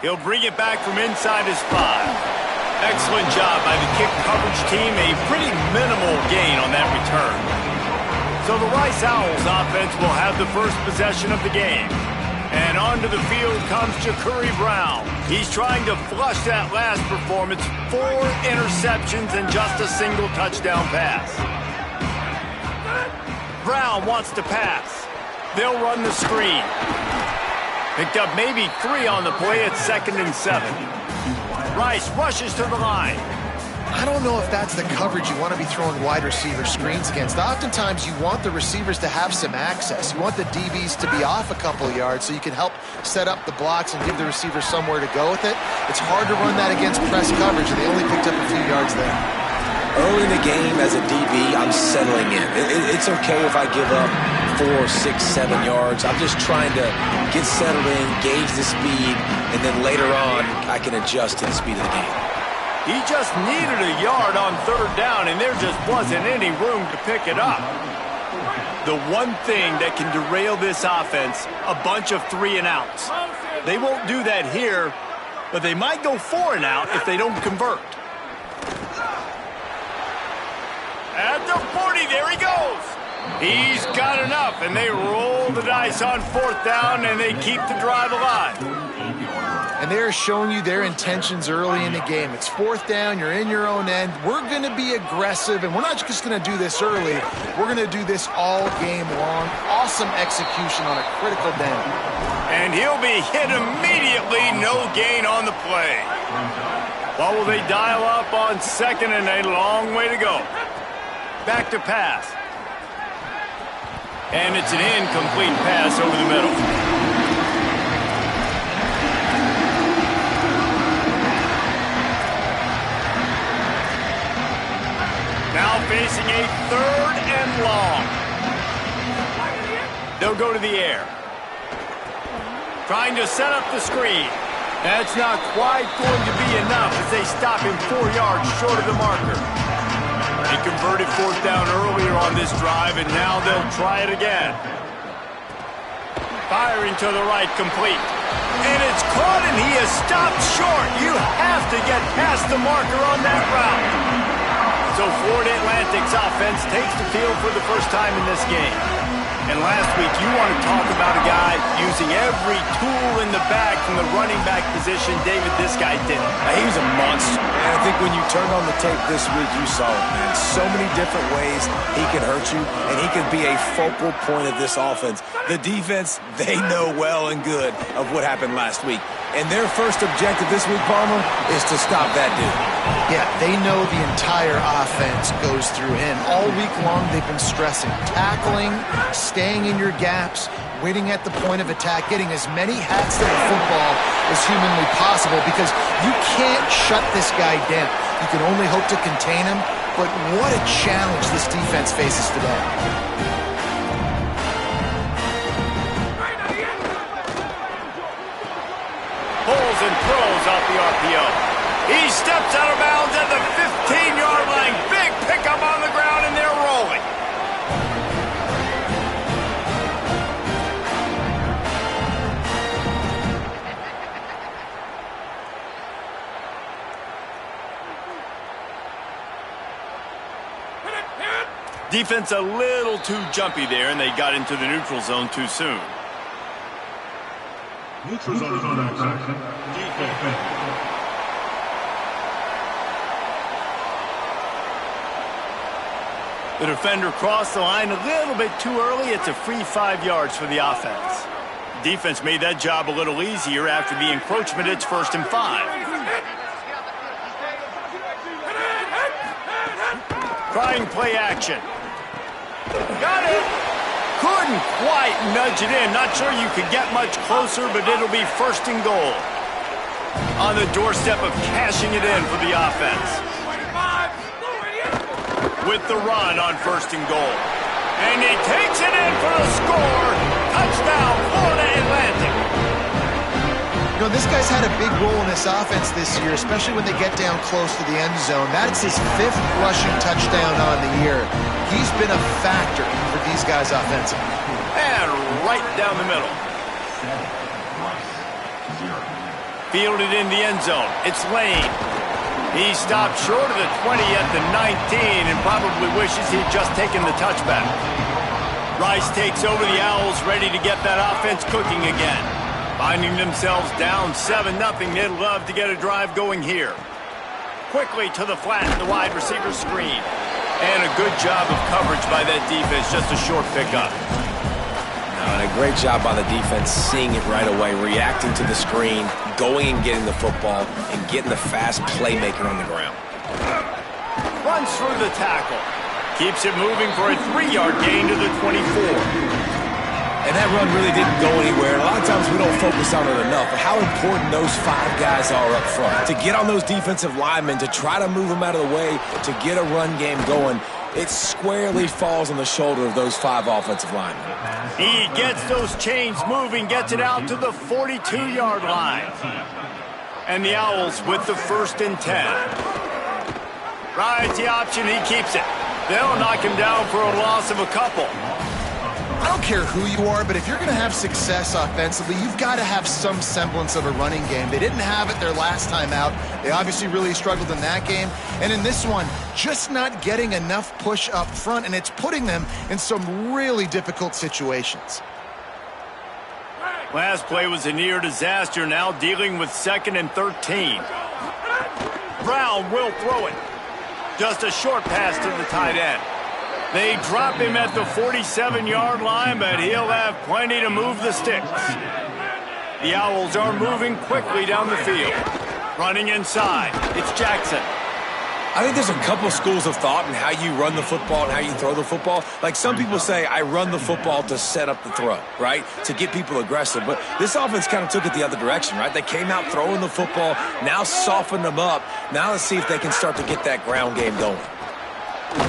He'll bring it back from inside his 5. Excellent job by the kick coverage team. A pretty minimal gain on that return. So the Rice Owls offense will have the first possession of the game. And onto the field comes Jacurri Brown. He's trying to flush that last performance. 4 interceptions and just a single touchdown pass. Brown wants to pass. They'll run the screen. Picked up maybe 3 on the play at 2nd and 7. Rice rushes to the line. I don't know if that's the coverage you want to be throwing wide receiver screens against. Oftentimes, you want the receivers to have some access. You want the DBs to be off a couple of yards so you can help set up the blocks and give the receiver somewhere to go with it. It's hard to run that against press coverage, and they only picked up a few yards there. Early in the game, as a DB, I'm settling in. It's okay if I give up 4, 6, 7 yards. I'm just trying to get settled in, gauge the speed, and then later on, I can adjust to the speed of the game. He just needed a yard on 3rd down, and there just wasn't any room to pick it up. The one thing that can derail this offense, a bunch of 3 and outs. They won't do that here, but they might go 4 and out if they don't convert. At the 40, there he goes. He's got enough, and they roll the dice on 4th down, and they keep the drive alive. And they're showing you their intentions early in the game. It's 4th down, you're in your own end. We're going to be aggressive, and we're not just going to do this early. We're going to do this all game long. Awesome execution on a critical down. And he'll be hit immediately, no gain on the play. What will they dial up on 2nd and a long way to go? Back to pass. And it's an incomplete pass over the middle. Now facing a 3rd and long. They'll go to the air. Trying to set up the screen. That's not quite going to be enough as they stop him 4 yards short of the marker. They converted 4th down earlier on this drive, and now they'll try it again. Firing to the right, complete. And it's caught, and he is stopped short. You have to get past the marker on that route. So Florida Atlantic's offense takes the field for the first time in this game. And last week, you want to talk about a guy using every tool in the bag from the running back position. David, this guy did it. He was a monster. And I think when you turned on the tape this week, you saw it, man. So many different ways he can hurt you, and he can be a focal point of this offense. The defense, they know well and good of what happened last week. And their first objective this week, Palmer, is to stop that dude. Yeah, they know the entire offense goes through him. All week long, they've been stressing tackling, staying in your gaps, waiting at the point of attack, getting as many hats to the football as humanly possible because you can't shut this guy down. You can only hope to contain him, but what a challenge this defense faces today. Pulls and throws off the RPO. He steps out of bounds at the 15-yard line. Big pickup on the ground, and they're rolling. Defense a little too jumpy there, and they got into the neutral zone too soon. Neutral zone action. The defender crossed the line a little bit too early. It's a free 5 yards for the offense. Defense made that job a little easier after the encroachment. It's 1st and 5. Trying play action. Got it. Couldn't quite nudge it in. Not sure you could get much closer, but it'll be 1st and goal. On the doorstep of cashing it in for the offense. With the run on 1st and goal. And he takes it in for a score. Touchdown, Florida Atlantic. You know, this guy's had a big role in this offense this year, especially when they get down close to the end zone. That's his 5th rushing touchdown on the year. He's been a factor for these guys offensively. And right down the middle. Fielded in the end zone. It's Lane. He stopped short of the 20 at the 19 and probably wishes he'd just taken the touchback. Rice takes over the Owls, ready to get that offense cooking again. Finding themselves down 7-0, they'd love to get a drive going here. Quickly to the flat, the wide receiver screen. And a good job of coverage by that defense, just a short pickup. And a great job by the defense seeing it right away, reacting to the screen, going and getting the football, and getting the fast playmaker on the ground. Runs through the tackle. Keeps it moving for a 3-yard gain to the 24. And that run really didn't go anywhere. And a lot of times we don't focus on it enough, but how important those 5 guys are up front. To get on those defensive linemen, to try to move them out of the way, to get a run game going, it squarely falls on the shoulder of those 5 offensive linemen. He gets those chains moving, gets it out to the 42-yard line. And the Owls with the 1st and 10. Rides the option, he keeps it. They'll knock him down for a loss of a couple. I don't care who you are, but if you're going to have success offensively, you've got to have some semblance of a running game. They didn't have it their last time out. They obviously really struggled in that game. And in this one, just not getting enough push up front, and it's putting them in some really difficult situations. Last play was a near disaster, now dealing with 2nd and 13. Brown will throw it. Just a short pass to the tight end. They drop him at the 47-yard line, but he'll have plenty to move the sticks. The Owls are moving quickly down the field. Running inside, it's Jackson. I think there's a couple schools of thought in how you run the football and how you throw the football. Like some people say, I run the football to set up the throw, right? To get people aggressive. But this offense kind of took it the other direction, right? They came out throwing the football, now softened them up. Now let's see if they can start to get that ground game going.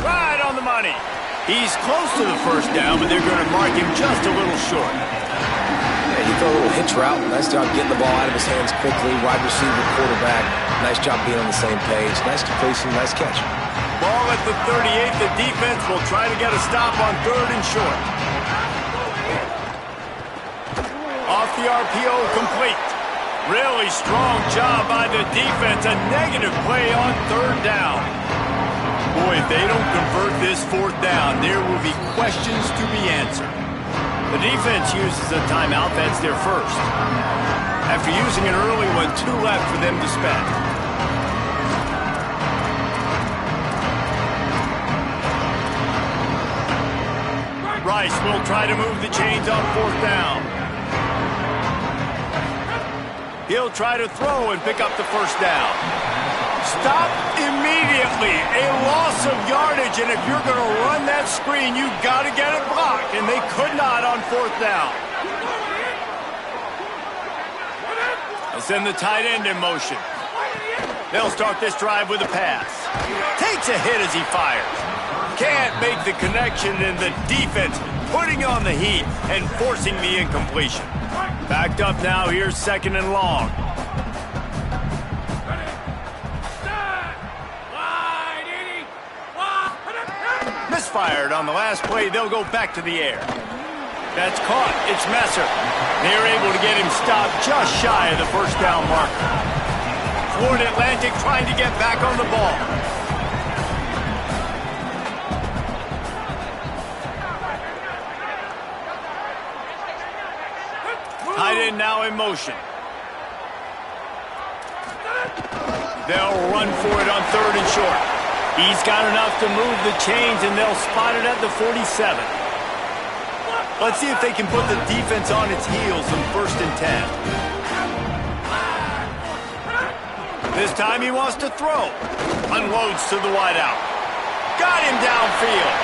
Right on the money. He's close to the 1st down, but they're going to mark him just a little short. Yeah, you throw a little hitch route. Nice job getting the ball out of his hands quickly. Wide receiver, quarterback. Nice job being on the same page. Nice completion, nice catch. Ball at the 38. The defense will try to get a stop on 3rd and short. Off the RPO, complete. Really strong job by the defense. A negative play on 3rd down. Boy, if they don't convert this 4th down, there will be questions to be answered. The defense uses a timeout. That's their first. After using an early one, 2 left for them to spend. Rice will try to move the chains on 4th down. He'll try to throw and pick up the 1st down. Stop immediately. A loss of yardage, and if you're going to run that screen, you've got to get it blocked, and they could not on 4th down. They'll send the tight end in motion. They'll start this drive with a pass. Takes a hit as he fires. Can't make the connection, and the defense putting on the heat and forcing the incompletion. Backed up now, here's 2nd and long. Misfired on the last play, they'll go back to the air. That's caught, it's Messer. They're able to get him stopped just shy of the 1st down marker. Florida Atlantic trying to get back on the ball. Tight end now in motion. They'll run for it on 3rd and short. He's got enough to move the chains, and they'll spot it at the 47. Let's see if they can put the defense on its heels in 1st and 10. This time he wants to throw. Unloads to the wideout. Got him downfield.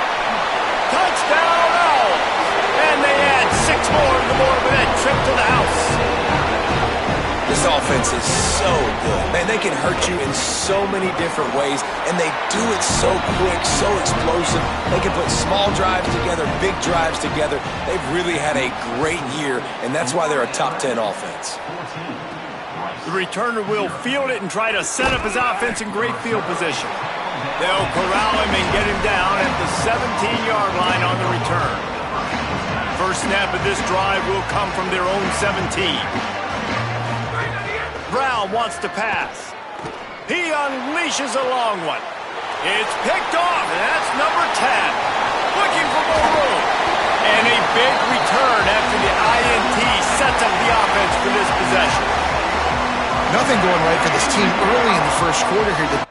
Touchdown, Owls! And they add 6 more on the board with that trip to the house. This offense is so good. Man, they can hurt you in so many different ways, and they do it so quick, so explosive. They can put small drives together, big drives together. They've really had a great year, and that's why they're a top 10 offense. The returner will field it and try to set up his offense in great field position. They'll corral him and get him down at the 17-yard line on the return. First snap of this drive will come from their own 17. Brown wants to pass. He unleashes a long one. It's picked off, and that's number 10. Looking for more room. And a big return after the INT sets up the offense for this possession. Nothing going right for this team early in the first quarter here.